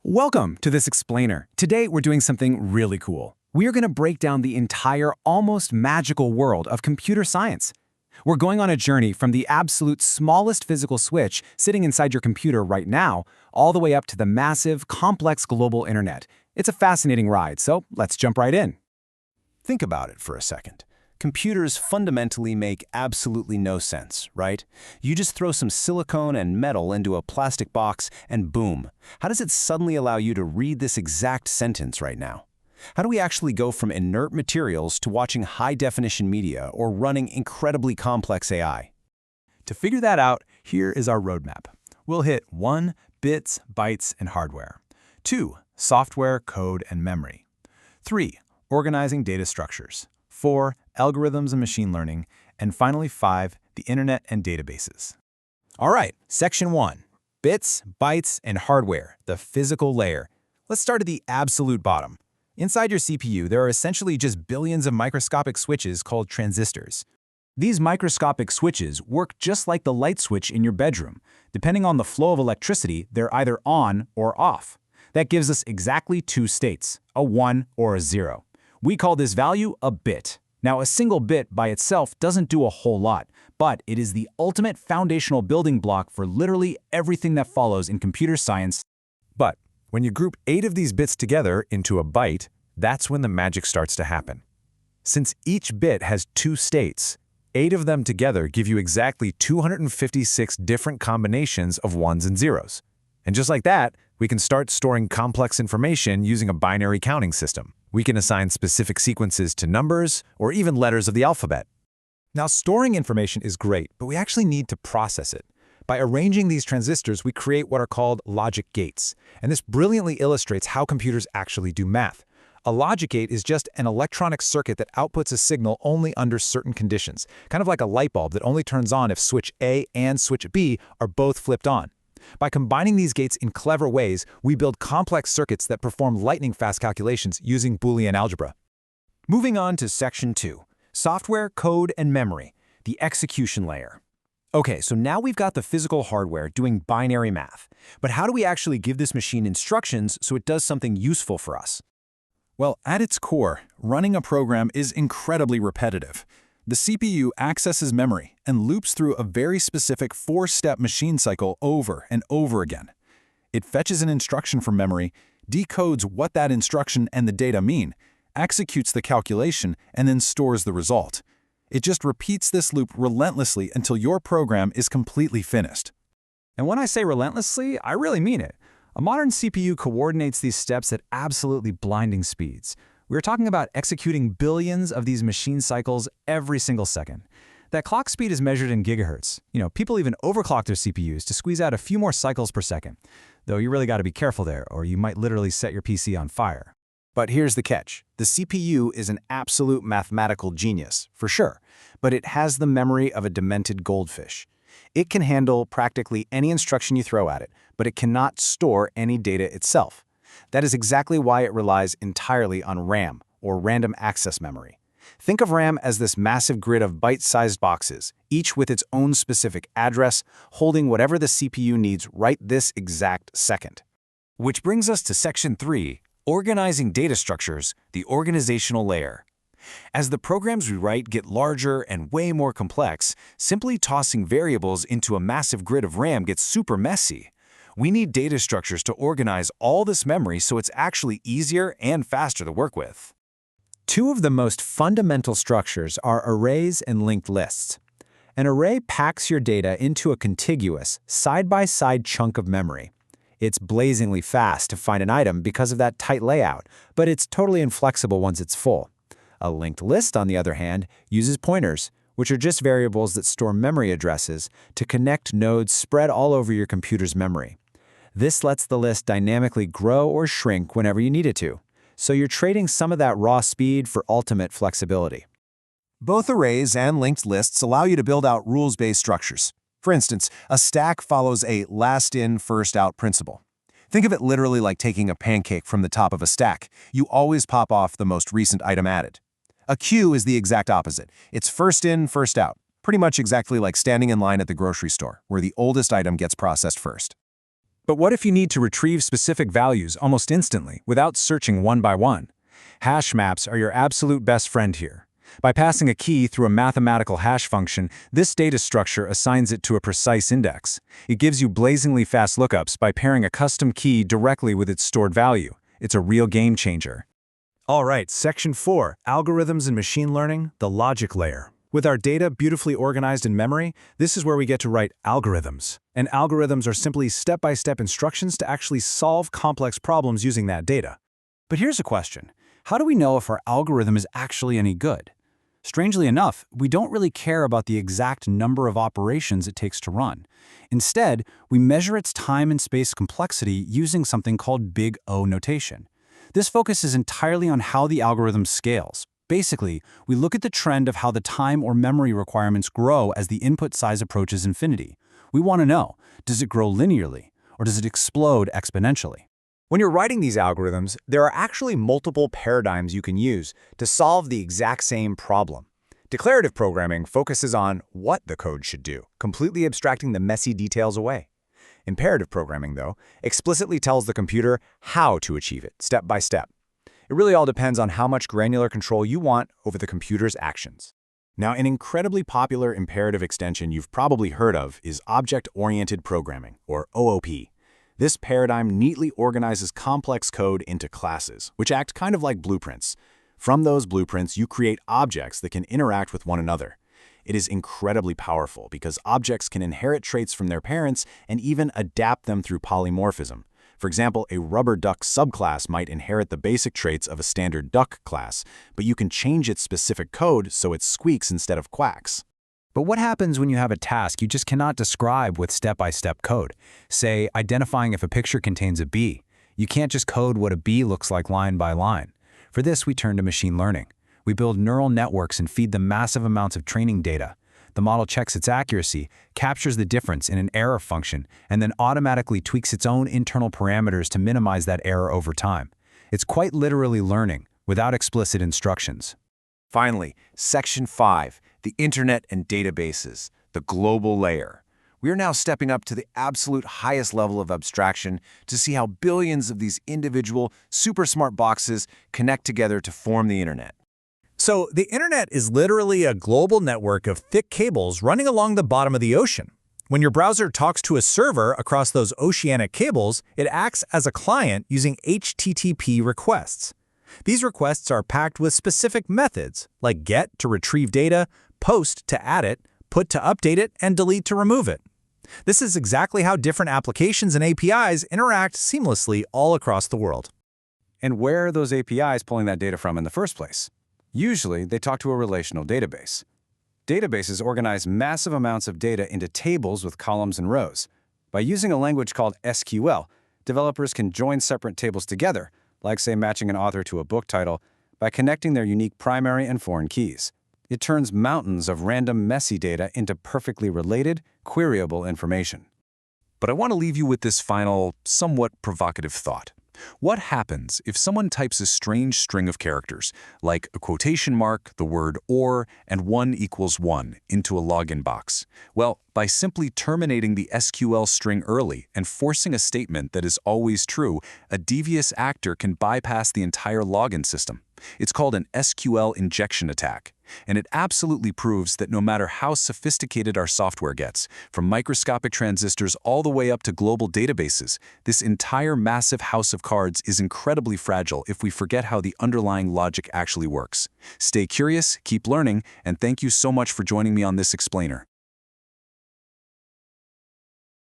Welcome to this explainer. Today we're doing something really cool. We are going to break down the entire almost magical world of computer science. We're going on a journey from the absolute smallest physical switch sitting inside your computer right now, all the way up to the massive, complex global internet. It's a fascinating ride, so let's jump right in. Think about it for a second. Computers fundamentally make absolutely no sense, right? You just throw some silicone and metal into a plastic box and boom. How does it suddenly allow you to read this exact sentence right now? How do we actually go from inert materials to watching high-definition media or running incredibly complex AI? To figure that out, here is our roadmap. We'll hit 1. Bits, bytes, and hardware. 2. Software, code, and memory. 3. Organizing data structures. 4. Algorithms and machine learning. And finally 5. The internet and databases. All right, section 1. Bits, bytes, and hardware, the physical layer. Let's start at the absolute bottom. Inside your CPU, there are essentially just billions of microscopic switches called transistors. These microscopic switches work just like the light switch in your bedroom. Depending on the flow of electricity, they're either on or off. That gives us exactly 2 states, a 1 or a 0. We call this value a bit. Now, a single bit by itself doesn't do a whole lot, but it is the ultimate foundational building block for literally everything that follows in computer science. But when you group 8 of these bits together into a byte, that's when the magic starts to happen. Since each bit has 2 states, 8 of them together give you exactly 256 different combinations of ones and zeros. And just like that, we can start storing complex information using a binary counting system. We can assign specific sequences to numbers or even letters of the alphabet. Now, storing information is great, but we actually need to process it. By arranging these transistors, we create what are called logic gates. And this brilliantly illustrates how computers actually do math. A logic gate is just an electronic circuit that outputs a signal only under certain conditions, kind of like a light bulb that only turns on if switch A and switch B are both flipped on. By combining these gates in clever ways, we build complex circuits that perform lightning-fast calculations using Boolean algebra. Moving on to section 2, software, code, and memory, the execution layer. Okay, so now we've got the physical hardware doing binary math. But how do we actually give this machine instructions so it does something useful for us? Well, at its core, running a program is incredibly repetitive. The CPU accesses memory and loops through a very specific 4-step machine cycle over and over again. It fetches an instruction from memory, decodes what that instruction and the data mean, executes the calculation, and then stores the result. It just repeats this loop relentlessly until your program is completely finished. And when I say relentlessly, I really mean it. A modern CPU coordinates these steps at absolutely blinding speeds. We're talking about executing billions of these machine cycles every single second. That clock speed is measured in gigahertz. People even overclock their CPUs to squeeze out a few more cycles per second. Though you really got to be careful there, or you might literally set your PC on fire. But here's the catch. The CPU is an absolute mathematical genius, for sure, but it has the memory of a demented goldfish. It can handle practically any instruction you throw at it, but it cannot store any data itself. That is exactly why it relies entirely on RAM, or random access memory. Think of RAM as this massive grid of bite-sized boxes, each with its own specific address, holding whatever the CPU needs right this exact second. Which brings us to section 3, organizing data structures, the organizational layer. As the programs we write get larger and way more complex, simply tossing variables into a massive grid of RAM gets super messy. We need data structures to organize all this memory so it's actually easier and faster to work with. 2 of the most fundamental structures are arrays and linked lists. An array packs your data into a contiguous, side-by-side chunk of memory. It's blazingly fast to find an item because of that tight layout, but it's totally inflexible once it's full. A linked list, on the other hand, uses pointers, which are just variables that store memory addresses, to connect nodes spread all over your computer's memory. This lets the list dynamically grow or shrink whenever you need it to, so you're trading some of that raw speed for ultimate flexibility. Both arrays and linked lists allow you to build out rules-based structures. For instance, a stack follows a last-in, first-out principle. Think of it literally like taking a pancake from the top of a stack. You always pop off the most recent item added. A queue is the exact opposite. It's first in, first out, pretty much exactly like standing in line at the grocery store, where the oldest item gets processed first. But what if you need to retrieve specific values almost instantly without searching one by one? Hash maps are your absolute best friend here. By passing a key through a mathematical hash function, this data structure assigns it to a precise index. It gives you blazingly fast lookups by pairing a custom key directly with its stored value. It's a real game changer. All right, Section 4, Algorithms and Machine Learning, the Logic Layer. With our data beautifully organized in memory, this is where we get to write algorithms. And algorithms are simply step-by-step instructions to actually solve complex problems using that data. But here's a question. How do we know if our algorithm is actually any good? Strangely enough, we don't really care about the exact number of operations it takes to run. Instead, we measure its time and space complexity using something called Big O notation. This focuses entirely on how the algorithm scales. Basically, we look at the trend of how the time or memory requirements grow as the input size approaches infinity. We want to know, does it grow linearly, or does it explode exponentially? When you're writing these algorithms, there are actually multiple paradigms you can use to solve the exact same problem. Declarative programming focuses on what the code should do, completely abstracting the messy details away. Imperative programming, though, explicitly tells the computer how to achieve it, step by step. It really all depends on how much granular control you want over the computer's actions. Now, an incredibly popular imperative extension you've probably heard of is Object-Oriented Programming, or OOP. This paradigm neatly organizes complex code into classes, which act kind of like blueprints. From those blueprints, you create objects that can interact with one another. It is incredibly powerful because objects can inherit traits from their parents and even adapt them through polymorphism. For example, a rubber duck subclass might inherit the basic traits of a standard duck class, but you can change its specific code so it squeaks instead of quacks. But what happens when you have a task you just cannot describe with step-by-step code? Say, identifying if a picture contains a bee. You can't just code what a bee looks like line by line. For this, we turn to machine learning. We build neural networks and feed them massive amounts of training data. The model checks its accuracy, captures the difference in an error function, and then automatically tweaks its own internal parameters to minimize that error over time. It's quite literally learning, without explicit instructions. Finally, Section 5, the Internet and Databases, the global layer. We are now stepping up to the absolute highest level of abstraction to see how billions of these individual, super smart boxes connect together to form the Internet. So the internet is literally a global network of thick cables running along the bottom of the ocean. When your browser talks to a server across those oceanic cables, it acts as a client using HTTP requests. These requests are packed with specific methods, like GET to retrieve data, POST to add it, PUT to update it, and DELETE to remove it. This is exactly how different applications and APIs interact seamlessly all across the world. And where are those APIs pulling that data from in the first place? Usually, they talk to a relational database. Databases organize massive amounts of data into tables with columns and rows. By using a language called SQL, developers can join separate tables together, like say matching an author to a book title, by connecting their unique primary and foreign keys. It turns mountains of random messy data into perfectly related, queryable information. But I want to leave you with this final, somewhat provocative thought. What happens if someone types a strange string of characters, like a quotation mark, the word or, and 1 = 1, into a login box? Well, by simply terminating the SQL string early and forcing a statement that is always true, a devious actor can bypass the entire login system. It's called an SQL injection attack, and it absolutely proves that no matter how sophisticated our software gets, from microscopic transistors all the way up to global databases, this entire massive house of cards is incredibly fragile if we forget how the underlying logic actually works. Stay curious, keep learning, and thank you so much for joining me on this explainer.